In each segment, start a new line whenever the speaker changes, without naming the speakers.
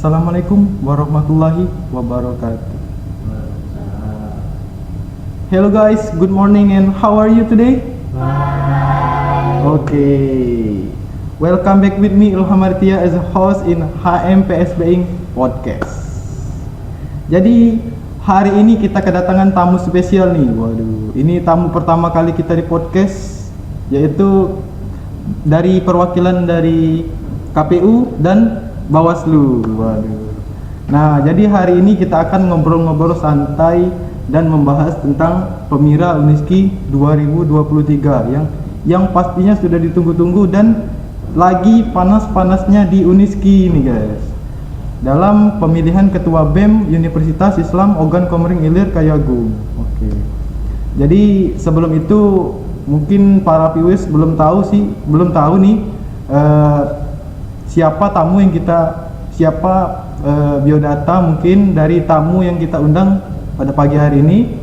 Assalamualaikum warahmatullahi wabarakatuh. Hello guys, good morning and how are you today? Okay. Welcome back with me Ilham Artia as a host in HMPSBing Podcast. Jadi hari ini kita kedatangan tamu spesial nih. Waduh, ini tamu pertama kali kita di podcast, yaitu dari perwakilan dari KPU dan Bawaslu. Waduh. Nah, jadi hari ini kita akan ngobrol-ngobrol santai dan membahas tentang Pemira Uniski 2023 yang pastinya sudah ditunggu-tunggu dan lagi panas-panasnya di Uniski ini guys. Dalam pemilihan Ketua BEM Universitas Islam Ogan Komering Ilir Kayagung. Oke. Jadi sebelum itu mungkin para viewers belum tahu nih siapa biodata mungkin dari tamu yang kita undang pada pagi hari ini.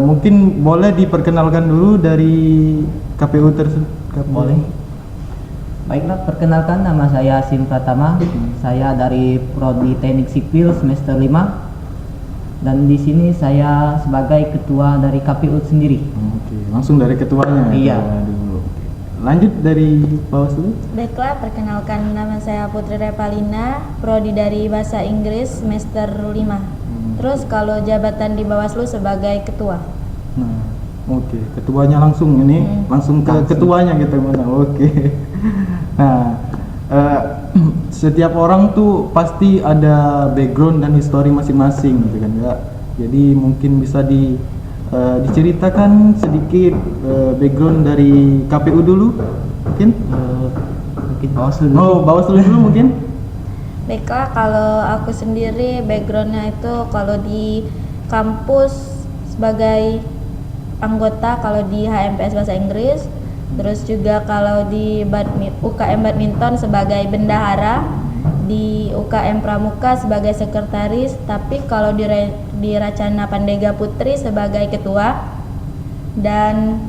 Mungkin boleh diperkenalkan dulu dari KPU tersebut.
Boleh. Baiklah, perkenalkan, nama saya Sim Pratama. Saya dari Prodi Teknik Sipil semester 5. Dan di sini saya sebagai ketua dari KPU sendiri.
Oke, langsung dari ketuanya.
Iya.
Waduh. Lanjut dari Bawaslu.
Baiklah, perkenalkan, nama saya Putri Repalina, prodi dari Bahasa Inggris semester 5. Terus kalau jabatan di Bawaslu sebagai ketua.
Nah, oke, ketuanya langsung ini, langsung ke ketuanya gitu mana. Oke. Nah, setiap orang tuh pasti ada background dan histori masing-masing gitu kan ya. Jadi mungkin bisa diceritakan sedikit background dari KPU dulu, mungkin?
Mungkin Bawaslu dulu.
Oh, Bawaslu dulu mungkin?
Baiklah, kalau aku sendiri backgroundnya itu kalau di kampus sebagai anggota, kalau di HMPS Bahasa Inggris, terus juga kalau di UKM Badminton sebagai bendahara, di UKM Pramuka sebagai sekretaris, tapi kalau di Racana Pandega Putri sebagai ketua, dan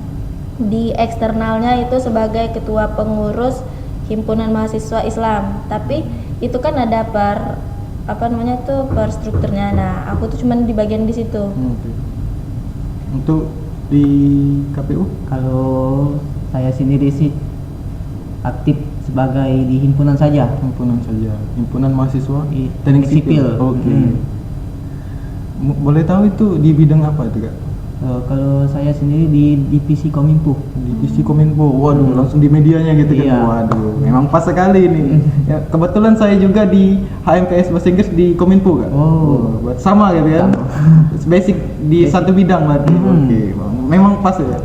di eksternalnya itu sebagai ketua pengurus Himpunan Mahasiswa Islam. Tapi itu kan ada per strukturnya. Nah, aku tuh cuman di bagian di situ.
Okay. Untuk di KPU?
Kalau saya sendiri sih aktif sebagai di himpunan saja.
Himpunan mahasiswa
Teknik Sipil.
Oke. Boleh tahu itu di bidang apa itu, Kak?
Kalau saya sendiri di divisi Kominfo.
Divisi Kominfo. Waduh, langsung di medianya gitu kan.
Iya.
Waduh, memang pas sekali ini. Ya, kebetulan saya juga di HMPS Bahasa Inggris di Kominfo, Kak.
Oh,
sama gitu kan. Basic di satu bidang berarti. Oke, memang pas ya.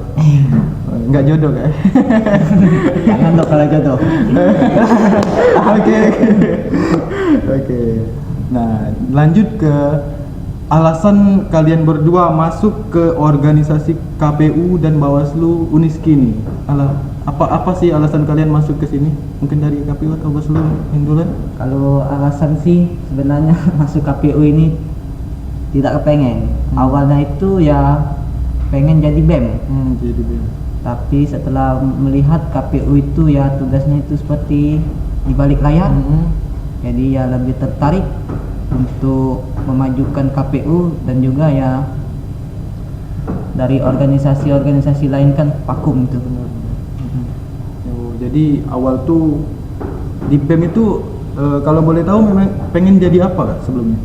Enggak jodoh, Kak.
Jangan dong kalau jodoh.
Oke. Nah, lanjut ke alasan kalian berdua masuk ke organisasi KPU dan Bawaslu Uniski nih. Apa sih alasan kalian masuk ke sini? Mungkin dari KPU atau Bawaslu yang duluan?
Kalau alasan sih sebenarnya masuk KPU ini tidak kepengen. Awalnya itu ya pengen jadi BEM.
Jadi BEM.
Tapi setelah melihat KPU itu ya tugasnya itu seperti di balik layar. Jadi ya lebih tertarik untuk memajukan KPU, dan juga ya dari organisasi-organisasi lain kan vakum itu.
Jadi awal tuh di BEM itu kalau boleh tahu memang pengen jadi apa, Kak, sebelumnya?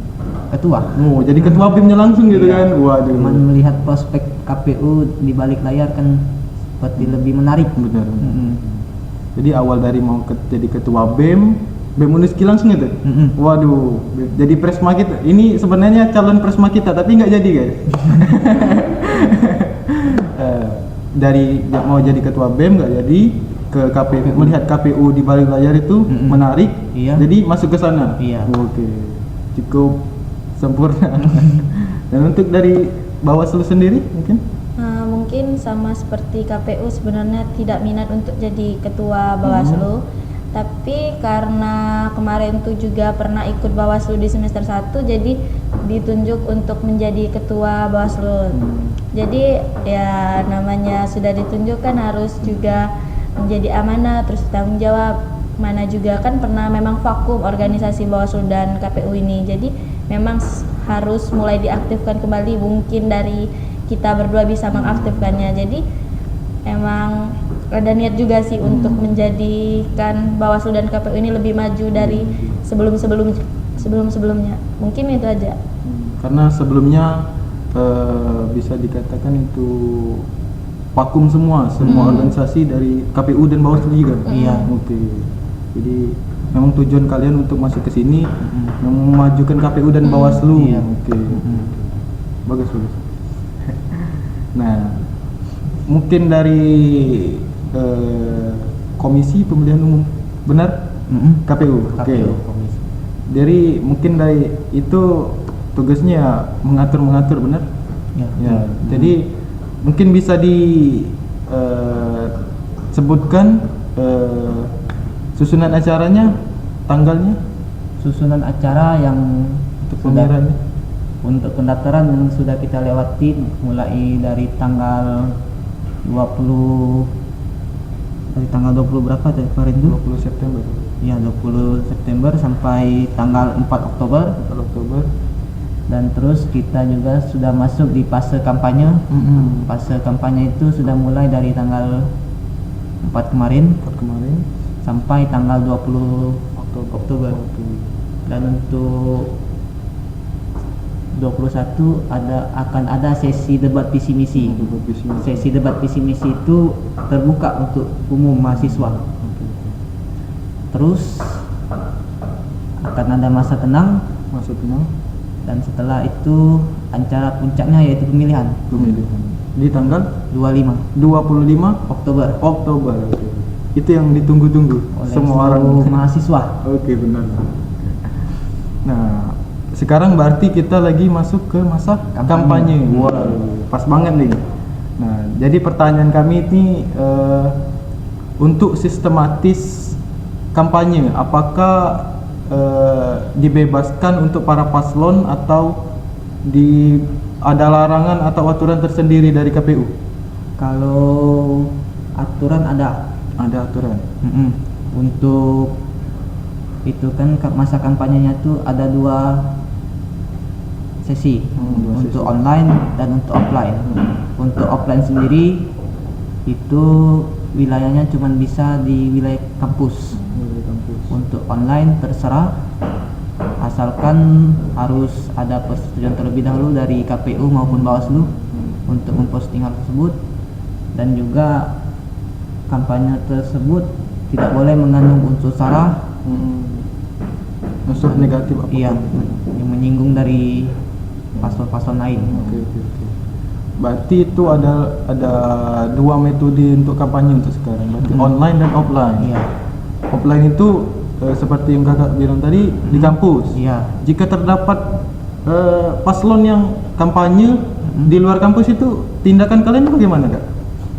Ketua.
Oh, jadi ketua BEM-nya langsung gitu kan? Waduh.
Cuman melihat prospek KPU di balik layar kan seperti lebih menarik.
Benar. Jadi awal dari mau jadi ketua BEM Uniski langsung itu. Waduh, jadi presma kita. Ini sebenarnya calon presma kita, tapi nggak jadi, guys. Dari mau jadi ketua BEM nggak jadi, ke KPU, melihat KPU di balik layar itu menarik.
Iya.
Jadi masuk ke sana.
Iya.
Oke, cukup sempurna. Dan untuk dari Bawaslu sendiri mungkin?
Mungkin sama seperti KPU, sebenarnya tidak minat untuk jadi ketua Bawaslu. Tapi karena kemarin tuh juga pernah ikut Bawaslu di semester 1, jadi ditunjuk untuk menjadi ketua Bawaslu. Jadi ya namanya sudah ditunjuk kan harus juga menjadi amanah, terus tanggung jawab. mana juga kan pernah memang vakum organisasi Bawaslu dan KPU ini. Jadi memang harus mulai diaktifkan kembali, mungkin dari kita berdua bisa mengaktifkannya. Jadi emang ada niat juga sih untuk menjadikan Bawaslu dan KPU ini lebih maju dari sebelum-sebelumnya. Mungkin itu aja.
Karena sebelumnya bisa dikatakan itu vakum semua organisasi dari KPU dan Bawaslu juga.
Iya.
Oke. Jadi memang tujuan kalian untuk masuk ke sini memajukan KPU dan Bawaslu.
Iya.
Oke. Bagus. Nah, mungkin dari Komisi Pemilihan Umum, benar? KPU. Oke.
KPU komisi.
Jadi mungkin dari itu tugasnya mengatur, benar? Ya. Jadi mungkin bisa disebutkan susunan acaranya, tanggalnya,
Susunan acara yang
untuk
sudah
pemilihannya.
untuk pendaftaran yang sudah kita lewati mulai dari tanggal 20 berapa tadi kemarin itu?
20 September.
Ya, 20 September sampai tanggal 4 Oktober.
4 Oktober.
Dan terus kita juga sudah masuk di fase kampanye. Fase kampanye itu sudah mulai dari tanggal 4 kemarin
Kemarin
sampai tanggal 20 Oktober.
Oke.
Dan untuk 21 akan ada sesi debat visi misi.
Debat visi misi.
Sesi debat visi misi itu terbuka untuk umum mahasiswa. Terus akan ada masa tenang,
Masa tenang
dan setelah itu acara puncaknya yaitu pemilihan
pemilihan di tanggal
25 Oktober
Oktober. Oke. Itu yang ditunggu-tunggu
oleh
semua orang
seluruh mahasiswa.
Oke, benar. Nah, sekarang berarti kita lagi masuk ke masa kampanye. Wah, pas banget nih. Nah, jadi pertanyaan kami ini untuk sistematis kampanye, apakah dibebaskan untuk para paslon atau ada larangan atau aturan tersendiri dari KPU?
Kalau aturan ada.
Ada aturan.
Untuk itu kan masa kampanyenya tuh ada 2 sesi,
Dua
untuk
sesi.
online dan untuk offline. Untuk offline sendiri itu wilayahnya cuma bisa di wilayah kampus.
Dari kampus.
Untuk online terserah, asalkan harus ada persetujuan terlebih dahulu dari KPU maupun Bawaslu untuk memposting hal tersebut. Dan juga kampanye tersebut tidak boleh mengandung unsur sara,
Unsur negatif apa?
yang menyinggung dari paslon-paslon lain.
Oke. Berarti itu ada 2 metode untuk kampanye untuk sekarang. Berarti online dan offline.
Iya.
Offline itu seperti yang kakak bilang tadi di kampus.
Iya.
Jika terdapat paslon yang kampanye di luar kampus, itu tindakan kalian bagaimana, Kak?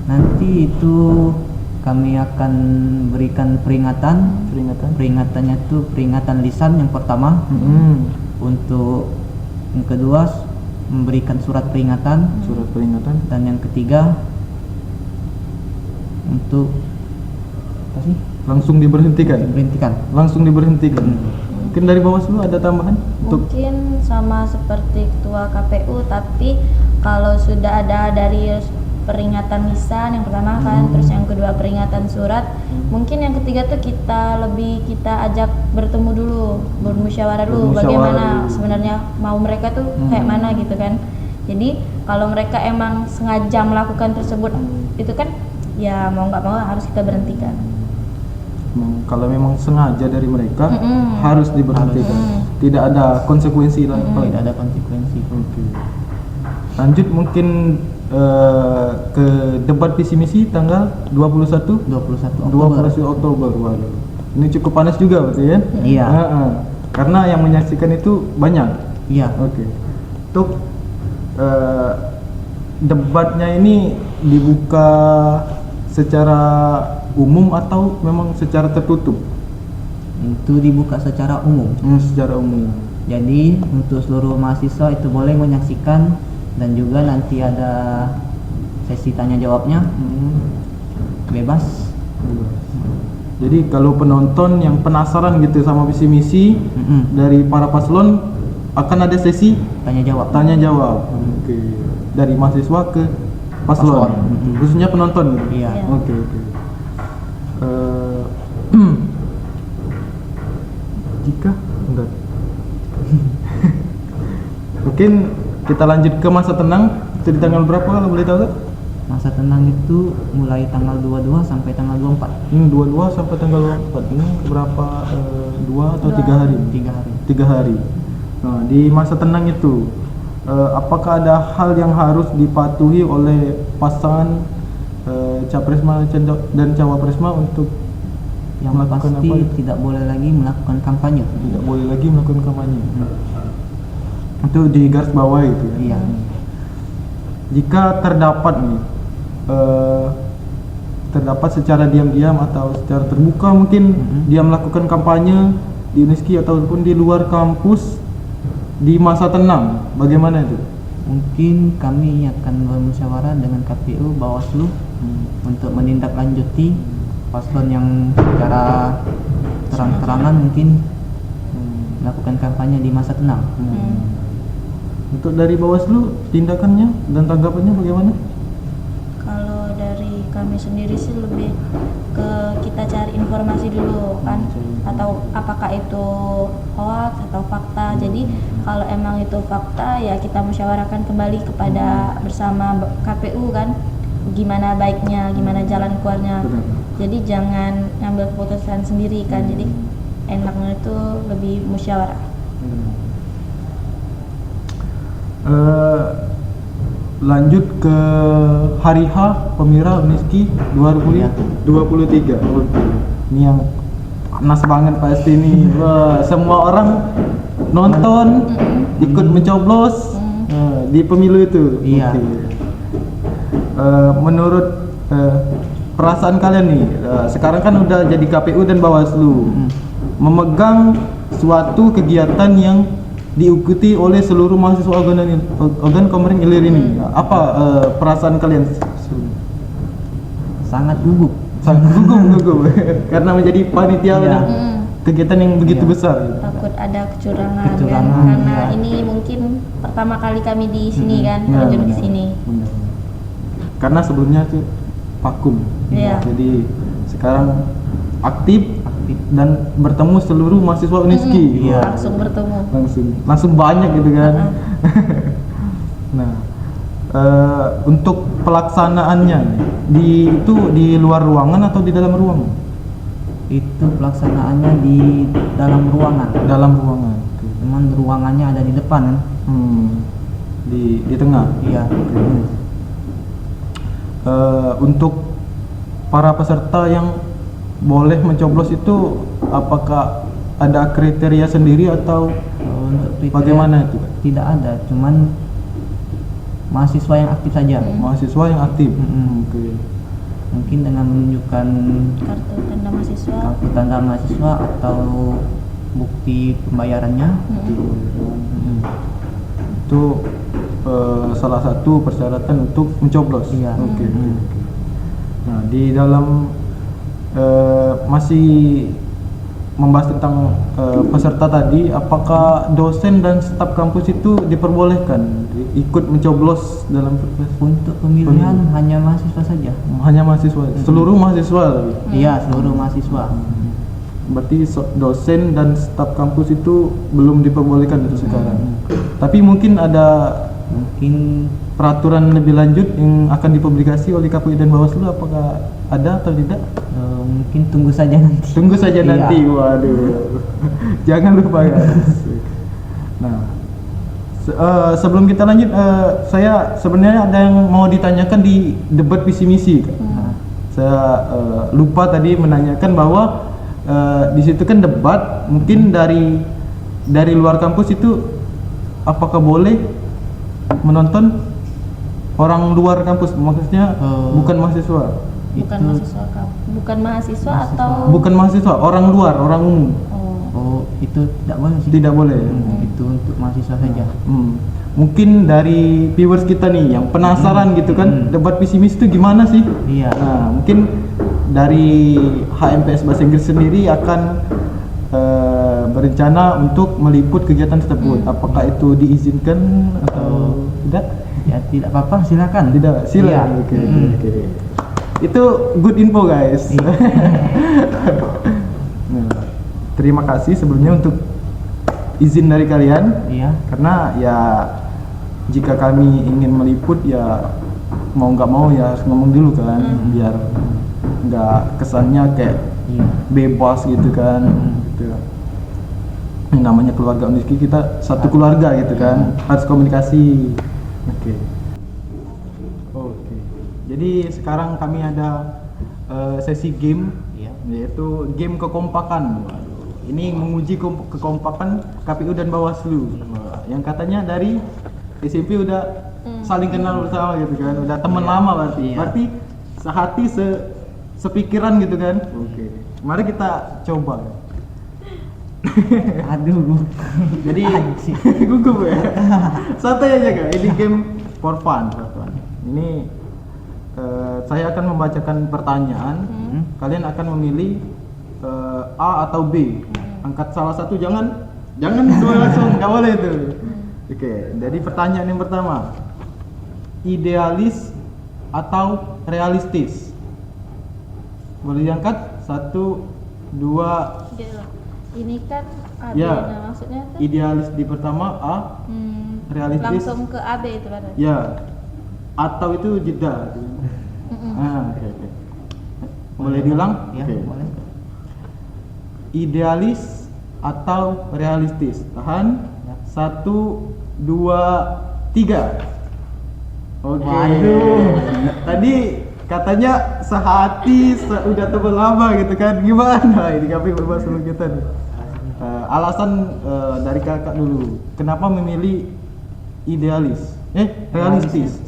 Nanti itu kami akan berikan peringatan. Peringatannya itu peringatan lisan yang pertama. Untuk yang kedua memberikan surat peringatan. Dan yang ketiga untuk apa sih?
Langsung diberhentikan. Langsung diberhentikan. Mungkin dari Bawaslu ada tambahan?
Mungkin sama seperti ketua KPU, tapi kalau sudah ada dari peringatan lisan yang pertama kan, terus yang kedua peringatan surat, mungkin yang ketiga tuh kita ajak bertemu dulu, bermusyawarah dulu bagaimana sebenarnya mau mereka tuh kayak mana gitu kan. Jadi kalau mereka emang sengaja melakukan tersebut itu kan ya mau nggak mau harus kita berhentikan.
Kalau memang sengaja dari mereka harus diberhentikan. Tidak ada konsekuensi lain.
Tidak ada konsekuensi.
Oke. Lanjut mungkin ke debat visi misi tanggal 21 Oktober. Waduh. Ini cukup panas juga berarti ya?
Iya.
Karena yang menyaksikan itu banyak.
Iya.
Oke. Untuk debatnya ini dibuka secara umum atau memang secara tertutup?
Itu dibuka secara umum.
Secara umum.
Jadi untuk seluruh mahasiswa itu boleh menyaksikan, dan juga nanti ada sesi tanya jawabnya. Bebas.
Jadi kalau penonton yang penasaran gitu sama visi misi dari para paslon, akan ada sesi
Tanya jawab.
tanya jawab. Oke. Dari mahasiswa ke paslon. Khususnya penonton.
Iya.
Iya.
Oke. Eh, jika enggak. Mungkin kita lanjut ke masa tenang. Itu di tanggal berapa kalau boleh tahu? Kak?
Masa tenang itu mulai tanggal 22 sampai tanggal 24.
22 sampai tanggal 24. Ini berapa? 2 atau 3 hari?
3 hari.
3 hari. Nah, di masa tenang itu apakah ada hal yang harus dipatuhi oleh pasangan Capresma dan Cawapresma untuk
Yang
melakukan
pasti
apa?
tidak boleh lagi melakukan kampanye.
Tidak boleh lagi melakukan kampanye. Itu di garis bawah itu ya.
Iya.
Jika terdapat nih terdapat secara diam-diam atau secara terbuka mungkin dia melakukan kampanye di UNESKI ataupun di luar kampus di masa tenang, bagaimana itu?
Mungkin kami akan bermusyawarah dengan KPU Bawaslu untuk menindaklanjuti paslon yang secara terang-terangan mungkin melakukan kampanye di masa tenang.
Untuk dari Bawaslu tindakannya dan tanggapannya bagaimana?
Kalau dari kami sendiri sih lebih ke kita cari informasi dulu kan, atau apakah itu hoax atau fakta. Jadi kalau emang itu fakta ya kita musyawarahkan kembali kepada bersama KPU kan, gimana baiknya, gimana jalan keluarnya.
Benar.
Jadi jangan ngambil keputusan sendiri kan, jadi enaknya itu lebih musyawarah.
Lanjut ke hari H Pemirsa UNESKI 2023. Oke. Ini yang panas banget pasti nih. Wah, semua orang nonton, ikut mencoblos di pemilu itu.
Iya.
Oke. Menurut perasaan kalian nih, sekarang kan udah jadi KPU dan Bawaslu, memegang suatu kegiatan yang diikuti oleh seluruh mahasiswa organ Komering Ilir ini. Apa perasaan kalian?
Sangat gugup.
Sangat gugup karena menjadi panitia
Iya.
kegiatan yang begitu
Iya.
besar.
Takut ada kecurangan, kan,
Kecurangan,
karena
iya.
ini mungkin pertama kali kami di sini kan,
Iya,
terjun ke
benar.
sini.
Benar. Karena sebelumnya tuh vakum.
Iya.
Jadi sekarang aktif dan bertemu seluruh mahasiswa UNESKI.
Iya.
Langsung bertemu.
Langsung banyak gitu kan. Nah, untuk pelaksanaannya itu di luar ruangan atau di dalam ruangan?
Itu pelaksanaannya di dalam ruangan.
Dalam ruangan. Oke.
Cuman ruangannya ada di depan kan?
Di tengah.
Iya.
Untuk para peserta yang boleh mencoblos itu apakah ada kriteria sendiri atau
Untuk kriteria
bagaimana itu?
tidak ada, cuman mahasiswa yang aktif saja.
Mahasiswa yang aktif. Oke.
Mungkin dengan menunjukkan
Kartu tanda mahasiswa.
kartu tanda mahasiswa atau bukti pembayarannya.
Itu salah satu persyaratan untuk mencoblos.
Iya.
Oke. Nah, di dalam masih membahas tentang peserta tadi, apakah dosen dan staf kampus itu diperbolehkan ikut mencoblos dalam
Untuk pemilihan hanya mahasiswa saja.
hanya mahasiswa, seluruh mahasiswa?
Iya, seluruh mahasiswa.
Berarti dosen dan staf kampus itu belum diperbolehkan untuk sekarang. Tapi mungkin ada
Mungkin
peraturan lebih lanjut yang akan dipublikasi oleh KPU dan Bawaslu, apakah ada atau tidak?
mungkin tunggu saja nanti.
Tunggu saja
Iya.
nanti. Waduh. Jangan lupa guys. Nah, sebelum kita lanjut, saya sebenarnya ada yang mau ditanyakan di debat visi misi. Saya lupa tadi menanyakan bahwa di situ kan debat, mungkin dari luar kampus itu apakah boleh menonton orang luar kampus, maksudnya bukan mahasiswa?
Bukan mahasiswa bukan mahasiswa atau
Bukan mahasiswa, orang luar, orang umum.
Oh, itu tidak boleh sih.
Tidak boleh.
Itu untuk mahasiswa saja.
Mungkin dari viewers kita nih yang penasaran gitu kan, debat visi misi itu gimana sih?
Iya.
Nah, mungkin dari HMPS Bahasa Inggris sendiri akan berencana untuk meliput kegiatan tersebut. Apakah itu diizinkan atau tidak?
Ya tidak apa-apa, silakan.
Tidak,
Iya.
silakan. Oke. Itu good info guys.
Iya.
Nah, terima kasih sebelumnya untuk izin dari kalian.
Iya.
Karena ya jika kami ingin meliput ya mau nggak mau ya harus ngomong dulu kan, biar nggak kesannya kayak
Iya.
bebas gitu kan. Gitu. Ini namanya keluarga Uniski, kita satu keluarga gitu kan, harus komunikasi. Oke. Jadi sekarang kami ada sesi game,
Iya.
yaitu game kekompakan. Waduh, ini menguji kekompakan KPU dan Bawaslu. Wah, yang katanya dari SMP udah saling kenal bersama gitu kan, udah teman lama berarti.
Iya.
Berarti sehati sepikiran gitu kan. Oke. Mari kita coba.
Aduh.
Jadi gugup ya. Santai aja kak. Ini game for fun. Ini saya akan membacakan pertanyaan. Kalian akan memilih A atau B. Angkat salah satu, jangan dua langsung, nggak boleh itu. Oke. Jadi pertanyaan yang pertama, idealis atau realistis? Boleh diangkat? 1, 2.
Gitu. Ini kan AB,
Ya.
nah maksudnya tuh
Idealis di pertama A, realistis.
langsung ke AB itu berarti.
Ya, atau itu jeda. Oke. Boleh diulang?
Ya,
Oke.
boleh.
Idealis atau realistis? Tahan.
Ya.
1, 2, 3. Oke.
Waduh.
Tadi katanya sehati, udah teman lama gitu kan? Gimana? Ini kami berbahas dulu kita nih. Alasan dari kakak dulu, kenapa memilih idealis? Realistis.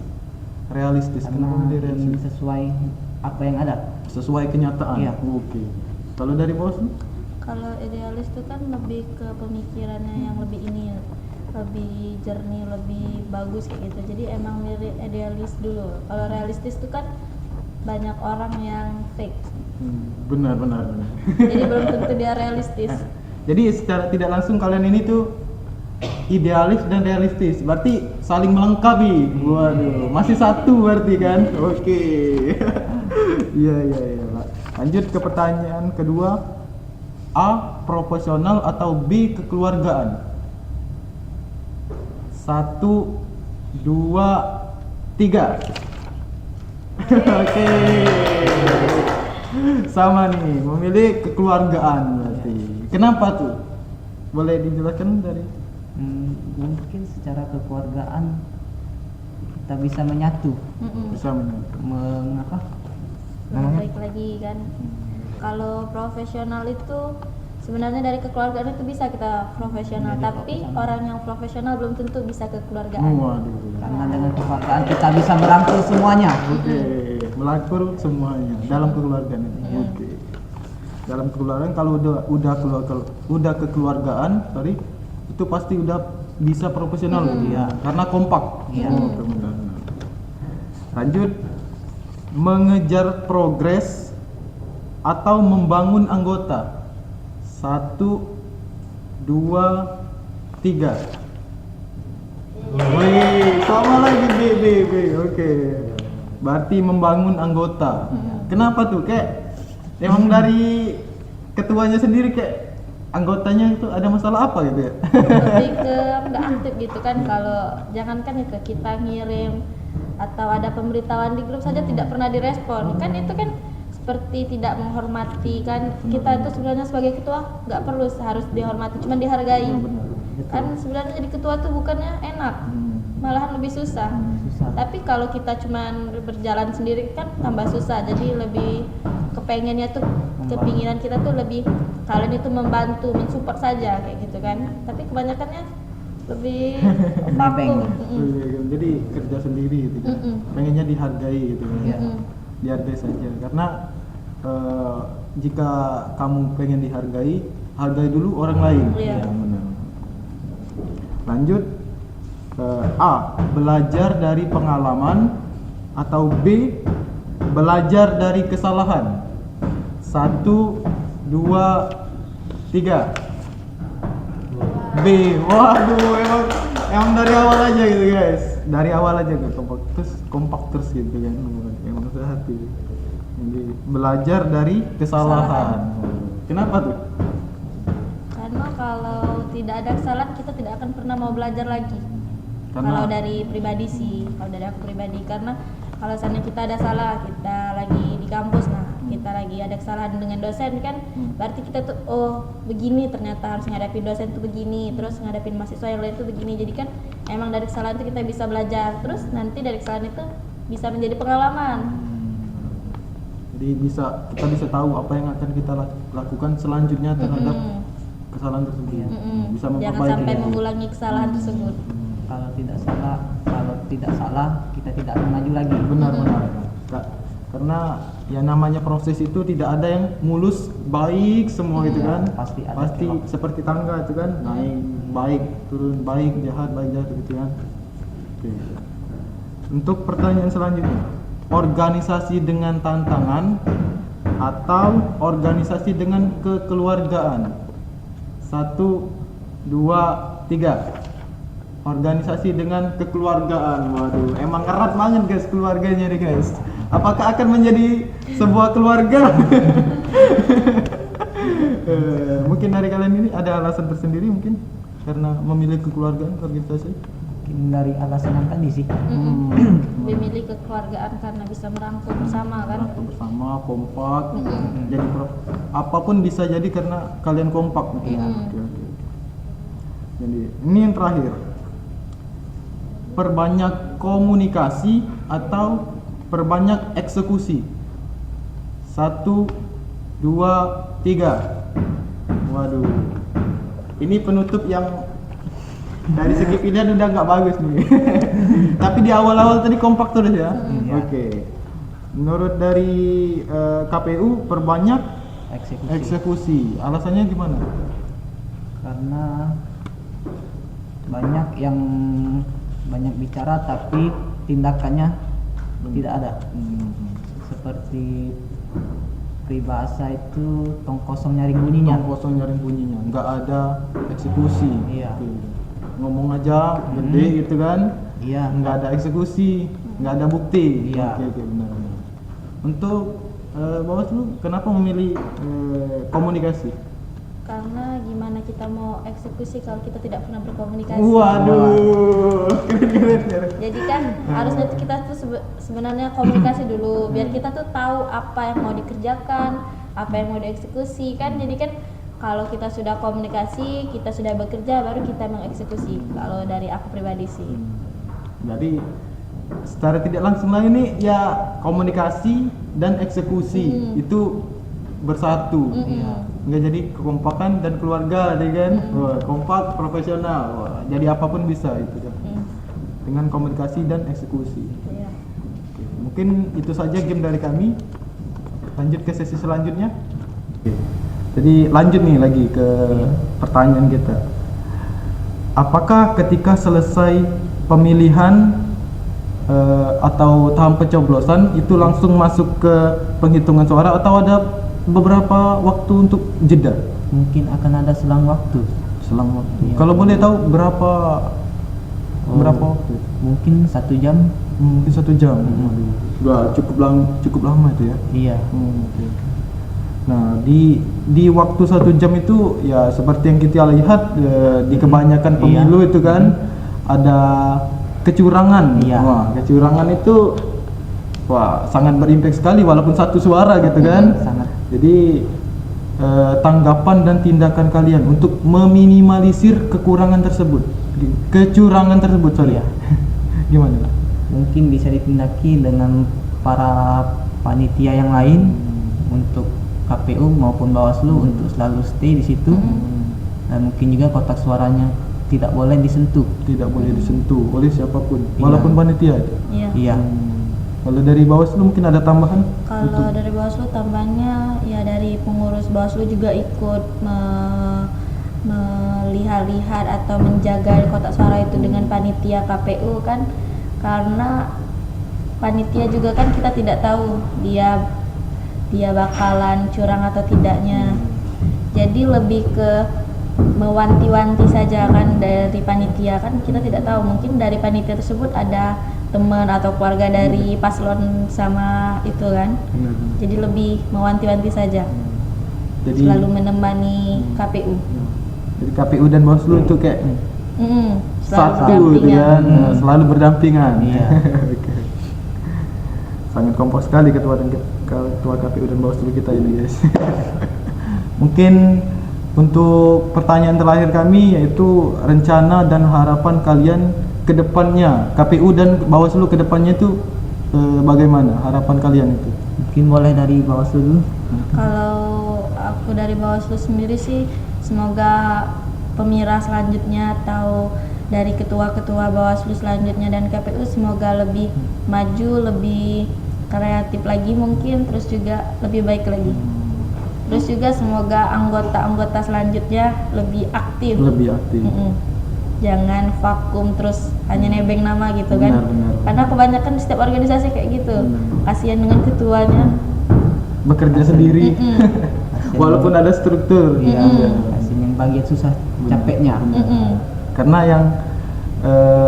Realistis. Kenapa
Karena
memilih
ingin
realistis?
sesuai apa yang ada.
Sesuai kenyataan.
Iya.
Oke. Kalau dari bos?
Kalau idealis itu kan lebih ke pemikirannya yang lebih ini, lebih jernih, lebih bagus kayak gitu. Jadi emang milih idealis dulu. Kalau realistis itu kan banyak orang yang fake.
Benar.
Jadi belum tentu dia realistis.
Jadi secara tidak langsung kalian ini tuh idealis dan realistis, berarti saling melengkapi. Waduh, masih satu berarti kan? Oke. Iya. Lanjut ke pertanyaan kedua. A, profesional atau B, kekeluargaan? 1, 2, 3. Oke. Sama nih, memilih kekeluargaan berarti. Kenapa tuh? Boleh dijelaskan dari?
Mungkin secara kekeluargaan kita bisa menyatu,
Bisa menyatu.
mengapa?
Nah, baik lagi kan. Kalau profesional itu sebenarnya dari kekeluargaan itu bisa kita profesional,
Jadi
tapi
profesional.
orang yang profesional belum tentu bisa kekeluargaan.
Waduh.
Karena dengan kekeluargaan kita bisa merangkul semuanya.
Oke, melangkul semuanya dalam kekeluargaan ini. Oke. Dalam kekeluargaan kalau udah kekeluargaan, sorry, itu pasti udah bisa profesional ya, karena kompak.
Iya.
Oke, benar. Lanjut, mengejar progres atau membangun anggota? 1, 2, 3. Wih, sama lagi B. Oke. Berarti membangun anggota. Kenapa tuh? Kayak emang dari ketuanya sendiri kayak anggotanya itu ada masalah apa gitu ya?
Lebih ke nggak aktif gitu kan. Kalau jangankan itu kita ngirim atau ada pemberitahuan di grup saja tidak pernah direspon, kan itu kan seperti tidak menghormati kan. Kita itu sebenarnya sebagai ketua nggak perlu harus dihormati, cuma dihargai. Kan sebenarnya jadi ketua tuh bukannya enak, malahan lebih susah. Tapi kalau kita cuman berjalan sendiri kan tambah susah. Jadi lebih kepengennya tuh, kepinginan kita tuh lebih kalian itu membantu, mensupport saja kayak gitu kan. Tapi kebanyakannya lebih vakum.
Jadi kerja sendiri gitu kan. Pengennya dihargai gitu kan.
Iya.
Dihargai saja, karena jika kamu pengen dihargai, hargai dulu orang lain.
Iya.
Ya, benar. Lanjut, A, belajar dari pengalaman atau B, belajar dari kesalahan? 1, 2, 3. B. Waduh, emang dari awal aja gitu guys. Dari awal aja gitu, kompak terus gitu kan. Emang sehati. Jadi belajar dari kesalahan. Kenapa tuh?
Karena kalau tidak ada kesalahan kita tidak akan pernah mau belajar lagi. Kalau dari pribadi sih, kalau dari aku pribadi, karena kalau seandainya kita ada salah, kita lagi di kampus, nah kita lagi ada kesalahan dengan dosen kan, berarti kita tuh oh begini ternyata harus ngadepin dosen tuh begini, terus ngadepin mahasiswa yang lain tuh begini. Jadi kan emang dari kesalahan itu kita bisa belajar, terus nanti dari kesalahan itu bisa menjadi pengalaman.
Jadi kita bisa tahu apa yang akan kita lakukan selanjutnya terhadap kesalahan tersebut. Bisa
Jangan
memperbaiki.
sampai mengulangi kesalahan tersebut.
Kalau tidak salah kita tidak akan maju lagi.
Benar. Karena ya namanya proses itu tidak ada yang mulus baik semua gitu kan.
Pasti ada kelak.
Seperti tangga itu kan, naik baik, turun baik, jahat gitu kan. Oke. Untuk pertanyaan selanjutnya, organisasi dengan tantangan atau organisasi dengan kekeluargaan? 1, 2, 3. Organisasi dengan kekeluargaan. Waduh, emang erat banget guys keluarganya nih guys. Apakah akan menjadi sebuah keluarga? Mungkin dari kalian ini ada alasan tersendiri mungkin karena memilih kekeluargaan organisasi?
Mungkin dari alasan yang tadi sih.
Memilih kekeluargaan karena bisa merangkul bersama kan.
Bersama, kompak. Jadi apapun bisa jadi karena kalian kompak.
Iya.
Oke. Jadi ini yang terakhir. Perbanyak komunikasi atau perbanyak eksekusi? 1, 2, 3. Waduh, ini penutup yang dari segi pilihan udah nggak bagus nih. Tapi di awal-awal tadi kompak terus ya. Oke. Menurut dari KPU perbanyak eksekusi. Alasannya gimana?
Karena banyak bicara tapi tindakannya tidak ada. Seperti peribahasa itu tong kosong nyaring bunyinya.
Nggak ada eksekusi.
Iya.
Oke. Ngomong aja gede gitu kan.
Iya.
Nggak ada eksekusi, nggak ada bukti.
Iya.
Oke, benar. Untuk Bawaslu kenapa memilih komunikasi?
Karena gimana kita mau eksekusi kalau kita tidak pernah berkomunikasi.
Waduh, keren.
Jadi kan harusnya tuh kita tuh sebenarnya komunikasi dulu biar kita tuh tahu apa yang mau dikerjakan, apa yang mau dieksekusi kan. Jadi kan kalau kita sudah komunikasi, kita sudah bekerja, baru kita mengeksekusi. Kalau dari aku pribadi sih.
Jadi secara tidak langsung lagi nih ya komunikasi dan eksekusi itu bersatu. Nggak jadi kekompakan dan keluarga deh kan. Wah, kompak profesional. Wah, jadi apapun bisa itu kan. Dengan komunikasi dan eksekusi.
Iya.
Oke, mungkin itu saja game dari kami. Lanjut ke sesi selanjutnya. Oke. Jadi lanjut nih lagi ke pertanyaan kita. Apakah ketika selesai pemilihan atau tahap pencoblosan itu langsung masuk ke penghitungan suara atau ada beberapa waktu untuk jeda?
Mungkin akan ada selang waktu. Iya.
Kalau boleh tahu berapa waktu?
Mungkin 1 jam.
Mungkin 1 jam. Udah cukup lama itu ya.
Iya.
Oke. Nah, di waktu 1 jam itu ya seperti yang kita lihat di kebanyakan pemilu itu kan ada kecurangan.
Iya.
Wah, kecurangan itu sangat berimpact sekali walaupun 1 suara gitu kan.
Sangat.
Jadi tanggapan dan tindakan kalian untuk meminimalisir kecurangan tersebut, sorry.
Iya.
Gimana?
Mungkin bisa ditindaki dengan para panitia yang lain untuk KPU maupun Bawaslu untuk selalu stay di situ. Dan mungkin juga kotak suaranya tidak boleh disentuh.
Tidak boleh disentuh oleh siapapun,
Iya.
walaupun panitia itu.
Iya.
Iya.
Kalau dari Bawaslu mungkin ada tambahan?
Kalau dari Bawaslu tambahnya ya dari pengurus Bawaslu juga ikut melihat-lihat atau menjaga kotak suara itu dengan panitia KPU kan, karena panitia juga kan kita tidak tahu dia dia bakalan curang atau tidaknya. Jadi lebih ke mewanti-wanti saja kan dari panitia, kan kita tidak tahu, mungkin dari panitia tersebut ada teman atau keluarga dari paslon sama itu kan.
Benar.
Jadi lebih mewanti-wanti saja.
Jadi
Selalu menemani KPU.
jadi KPU dan Bawaslu itu kayak
Selalu
satu gitu
berdampingan.
kan, selalu berdampingan.
Iya.
Oke. Sangat kompak sekali ketua KPU dan Bawaslu kita ini, guys. Mungkin untuk pertanyaan terakhir kami yaitu rencana dan harapan kalian ke depannya, KPU dan Bawaslu ke depannya itu bagaimana harapan kalian itu?
Mungkin boleh dari Bawaslu dulu.
Kalau aku dari Bawaslu sendiri sih, semoga pemirsa selanjutnya atau dari ketua-ketua Bawaslu selanjutnya dan KPU semoga lebih maju, lebih kreatif lagi mungkin, terus juga lebih baik lagi. Terus juga semoga anggota-anggota selanjutnya lebih aktif.
Lebih aktif.
Jangan vakum terus hanya nebeng nama gitu kan.
Benar.
Karena kebanyakan di setiap organisasi kayak gitu.
Benar.
Kasihan dengan ketuanya.
Bekerja sendiri. Walaupun ada struktur.
Iya, kasih yang bagian susah capeknya.
Karena yang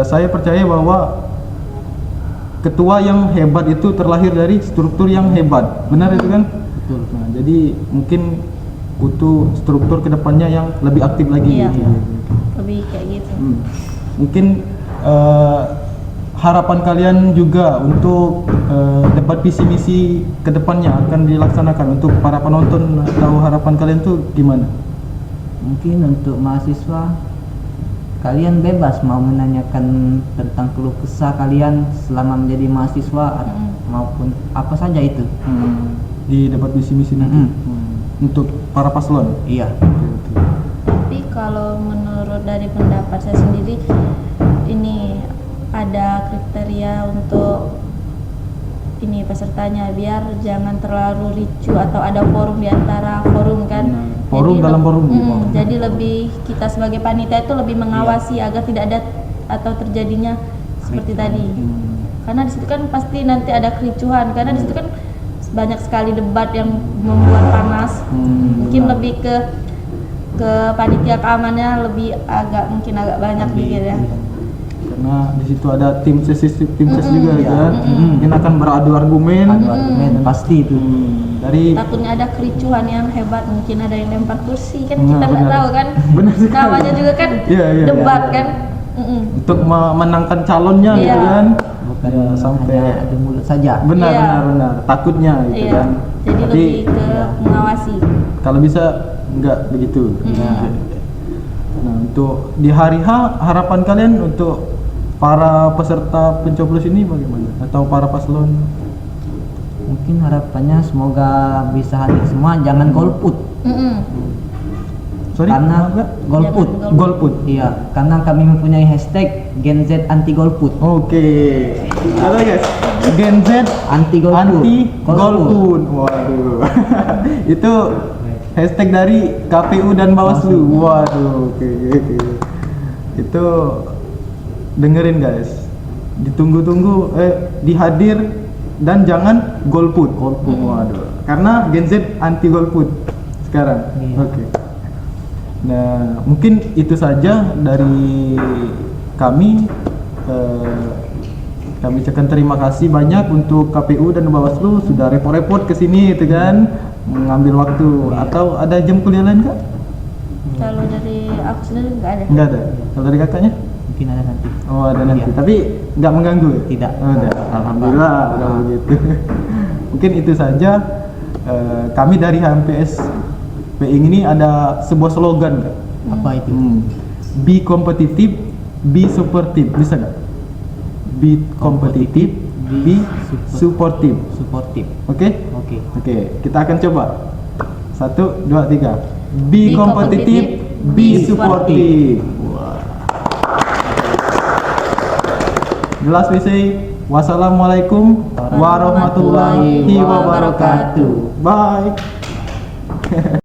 saya percaya bahwa ketua yang hebat itu terlahir dari struktur yang hebat. Benar itu kan?
Betul.
Nah, jadi mungkin butuh struktur kedepannya yang lebih aktif lagi.
Iya.
Gitu.
Lebih kayak gitu.
Mungkin harapan kalian juga untuk debat visi misi kedepannya akan dilaksanakan untuk para penonton, atau harapan kalian tuh gimana?
Mungkin untuk mahasiswa, kalian bebas mau menanyakan tentang keluh kesah kalian selama menjadi mahasiswa maupun apa saja itu.
Di debat visi misi nanti untuk para paslon.
Iya.
Tapi kalau menurut dari pendapat saya sendiri, ini ada kriteria untuk ini pesertanya biar jangan terlalu ricu atau ada forum di antara forum kan.
Forum dalam forum.
Jadi lebih kita sebagai panitia itu lebih mengawasi agar tidak ada atau terjadinya seperti tadi. Karena di situ kan pasti nanti ada kericuhan, karena di situ kan banyak sekali debat yang membuat panas. Mungkin lebih ke panitia keamanannya lebih mungkin agak banyak dikit ya.
Karena di situ ada tim ses juga kan. Mungkin akan beradu argumen.
Pasti itu.
Dari
Takutnya ada kericuhan yang hebat, mungkin ada yang lempar kursi kan,
Nah,
kita nggak
benar.
tahu kan.
Benar sekali.
Namanya juga kan
Iya,
debat kan.
untuk memenangkan calonnya gitu
Iya.
kan.
Bukan
Ya, sampai
hanya adu mulut saja.
benar
Iya.
benar takutnya gitu
Iya.
kan.
Jadi
Tapi
lebih ke mengawasi.
kalau bisa enggak begitu. Oke. Nah, untuk di hari H harapan kalian untuk para peserta pencoblos ini bagaimana? Atau para paslon?
Mungkin harapannya semoga bisa hadir semua, jangan golput.
Sorry,
Karena
enggak?
golput.
Jangan
Golput.
Iya, karena kami mempunyai hashtag Gen Z anti golput.
Oke. Halo guys. Gen Z
Anti golput.
anti golput. Waduh. Itu hashtag dari KPU dan Bawaslu. Waduh. Oke. Itu dengerin guys. Ditunggu-tunggu dihadir dan jangan golput. Waduh. Karena Gen Z anti golput sekarang.
Iya.
Oke. Nah, mungkin itu saja dari kami. Kami ucapkan terima kasih banyak untuk KPU dan Bawaslu sudah repot-repot ke sini itu kan, mengambil waktu. Atau ada jam kuliah lain kak?
Kalau dari aku sendiri nggak ada.
Enggak ada. Kalau dari kakaknya?
Mungkin ada nanti.
Oh ada nanti.
Iya.
Tapi nggak mengganggu ya?
Tidak.
Oh, ada. Alhamdulillah kalau begitu. Mungkin itu saja. Kami dari HMPS Being ini ada sebuah slogan kak.
Apa itu?
Be competitive, be supportive. Bisa nggak? Be competitive, be supportive.
Suportif.
Oke?
Oke.
Oke, kita akan coba. 1, 2, 3. Be
Be
competitive, be
be
supportive. Wah. Jelas we say, wassalamualaikum warahmatullahi wabarakatuh. Bye.